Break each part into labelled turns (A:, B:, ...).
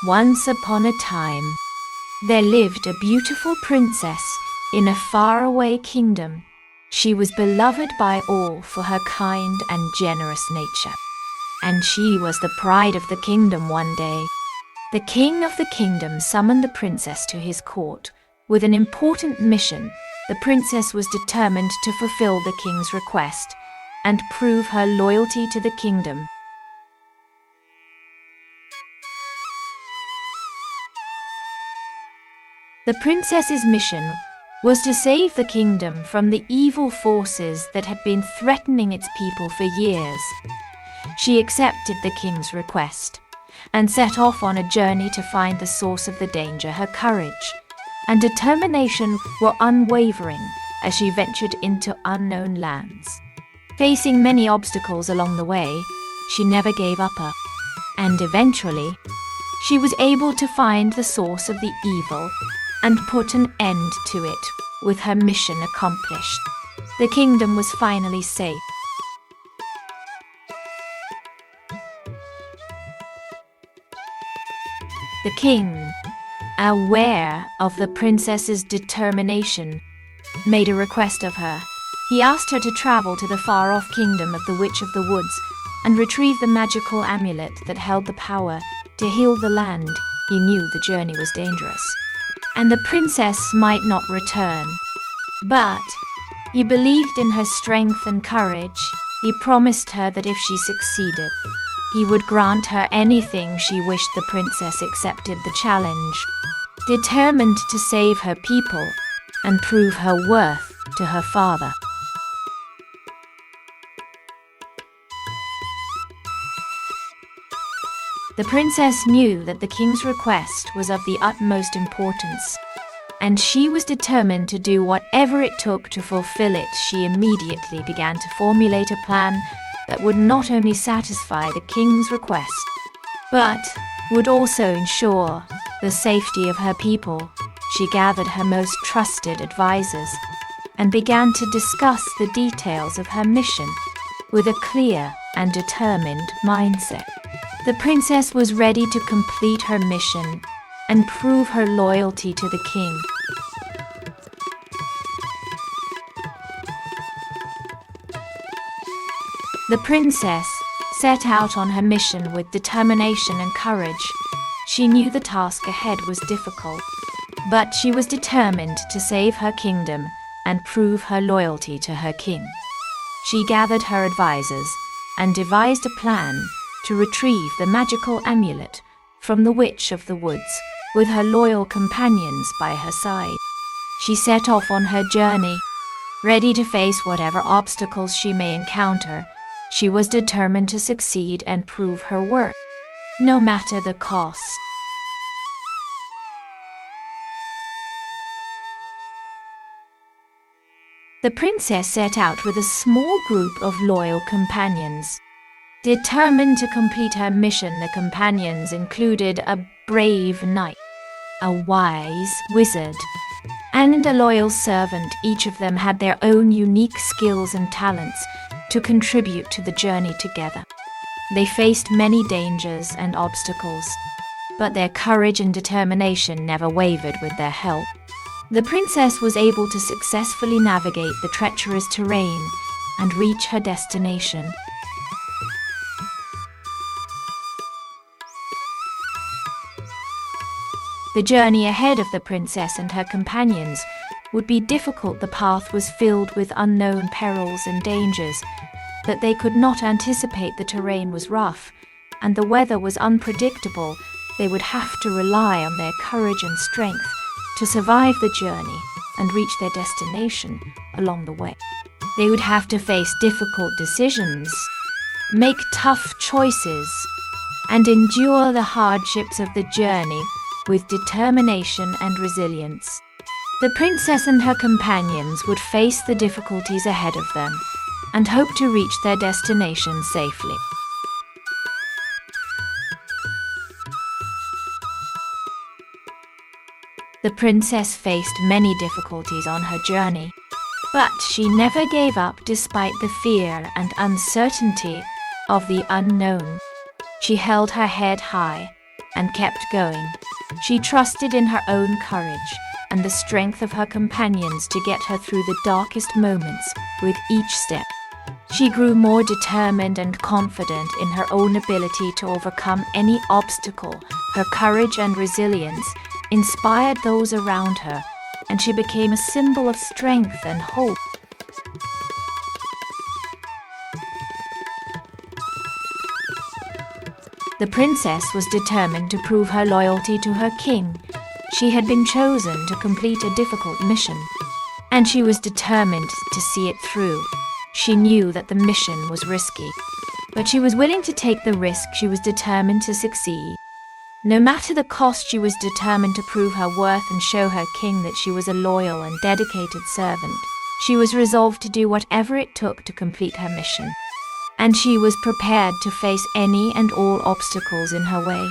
A: Once upon a time, there lived a beautiful princess in a faraway kingdom. She was beloved by all for her kind and generous nature, and she was the pride of the kingdom one day. The king of the kingdom summoned the princess to his court with an important mission. The princess was determined to fulfill the king's request and prove her loyalty to the kingdom. The princess's mission was to save the kingdom from the evil forces that had been threatening its people for years. She accepted the king's request and set off on a journey to find the source of the danger. Her courage and determination were unwavering as she ventured into unknown lands. Facing many obstacles along the way, she never gave up, and eventually, she was able to find the source of the evil and put an end to it. With her mission accomplished, the kingdom was finally safe. The king, aware of the princess's determination, made a request of her. He asked her to travel to the far-off kingdom of the Witch of the Woods and retrieve the magical amulet that held the power to heal the land. He knew the journey was dangerous, and the princess might not return. But he believed in her strength and courage. He promised her that if she succeeded, he would grant her anything she wished. The princess accepted the challenge, determined to save her people and prove her worth to her father. The princess knew that the king's request was of the utmost importance, and she was determined to do whatever it took to fulfill it. She immediately began to formulate a plan that would not only satisfy the king's request, but would also ensure the safety of her people. She gathered her most trusted advisors and began to discuss the details of her mission with a clear and determined mindset. The princess was ready to complete her mission and prove her loyalty to the king. The princess set out on her mission with determination and courage. She knew the task ahead was difficult, but she was determined to save her kingdom and prove her loyalty to her king. She gathered her advisors and devised a plan to retrieve the magical amulet from the Witch of the Woods with her loyal companions by her side. She set off on her journey, ready to face whatever obstacles she may encounter. She was determined to succeed and prove her worth, no matter the cost. The princess set out with a small group of loyal companions. Determined to complete her mission, the companions included a brave knight, a wise wizard, and a loyal servant. Each of them had their own unique skills and talents to contribute to the journey together. They faced many dangers and obstacles, but their courage and determination never wavered. With their help, the princess was able to successfully navigate the treacherous terrain and reach her destination. The journey ahead of the princess and her companions would be difficult. The path was filled with unknown perils and dangers that they could not anticipate. The terrain was rough, and the weather was unpredictable. They would have to rely on their courage and strength to survive the journey and reach their destination along the way. They would have to face difficult decisions, make tough choices, and endure the hardships of the journey with determination and resilience. The princess and her companions would face the difficulties ahead of them and hope to reach their destination safely. The princess faced many difficulties on her journey, but she never gave up despite the fear and uncertainty of the unknown. She held her head high and kept going. She trusted in her own courage and the strength of her companions to get her through the darkest moments with each step. She grew more determined and confident in her own ability to overcome any obstacle. Her courage and resilience inspired those around her, and she became a symbol of strength and hope. The princess was determined to prove her loyalty to her king. She had been chosen to complete a difficult mission, and she was determined to see it through. She knew that the mission was risky, but she was willing to take the risk. She was determined to succeed. No matter the cost, she was determined to prove her worth and show her king that she was a loyal and dedicated servant. She was resolved to do whatever it took to complete her mission, and she was prepared to face any and all obstacles in her way.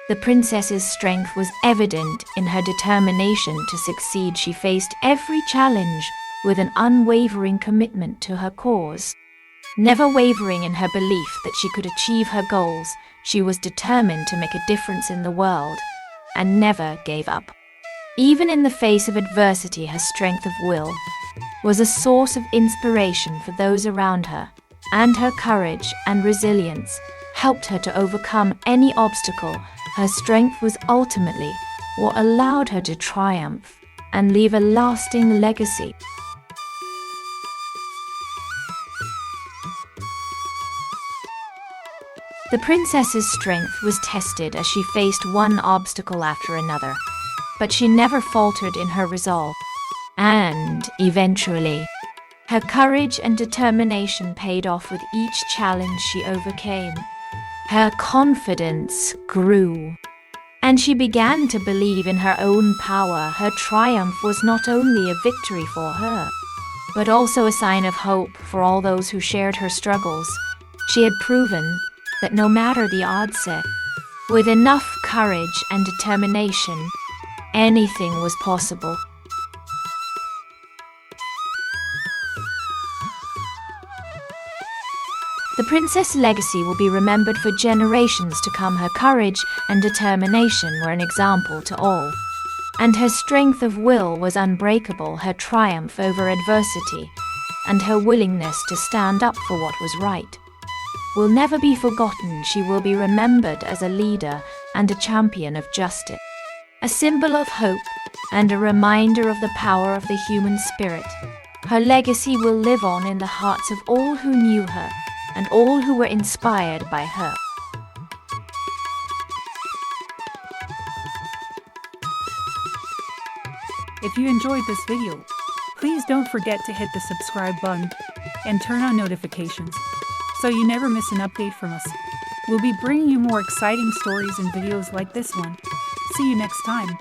A: The princess's strength was evident in her determination to succeed. She faced every challenge with an unwavering commitment to her cause. Never wavering in her belief that she could achieve her goals, she was determined to make a difference in the world and never gave up. Even in the face of adversity, her strength of will was a source of inspiration for those around her, and her courage and resilience helped her to overcome any obstacle. Her strength was ultimately what allowed her to triumph and leave a lasting legacy. The princess's strength was tested as she faced one obstacle after another, but she never faltered in her resolve. And eventually, her courage and determination paid off with each challenge she overcame. Her confidence grew, and she began to believe in her own power. Her triumph was not only a victory for her, but also a sign of hope for all those who shared her struggles. She had proven that no matter the odds set, with enough courage and determination, anything was possible. The princess' legacy will be remembered for generations to come. Her courage and determination were an example to all, and her strength of will was unbreakable. Her triumph over adversity and her willingness to stand up for what was right will never be forgotten. She will be remembered as a leader and a champion of justice, a symbol of hope and a reminder of the power of the human spirit. Her legacy will live on in the hearts of all who knew her and all who were inspired by her.
B: If you enjoyed this video, please don't forget to hit the subscribe button and turn on notifications so you never miss an update from us. We'll be bringing you more exciting stories and videos like this one. See you next time.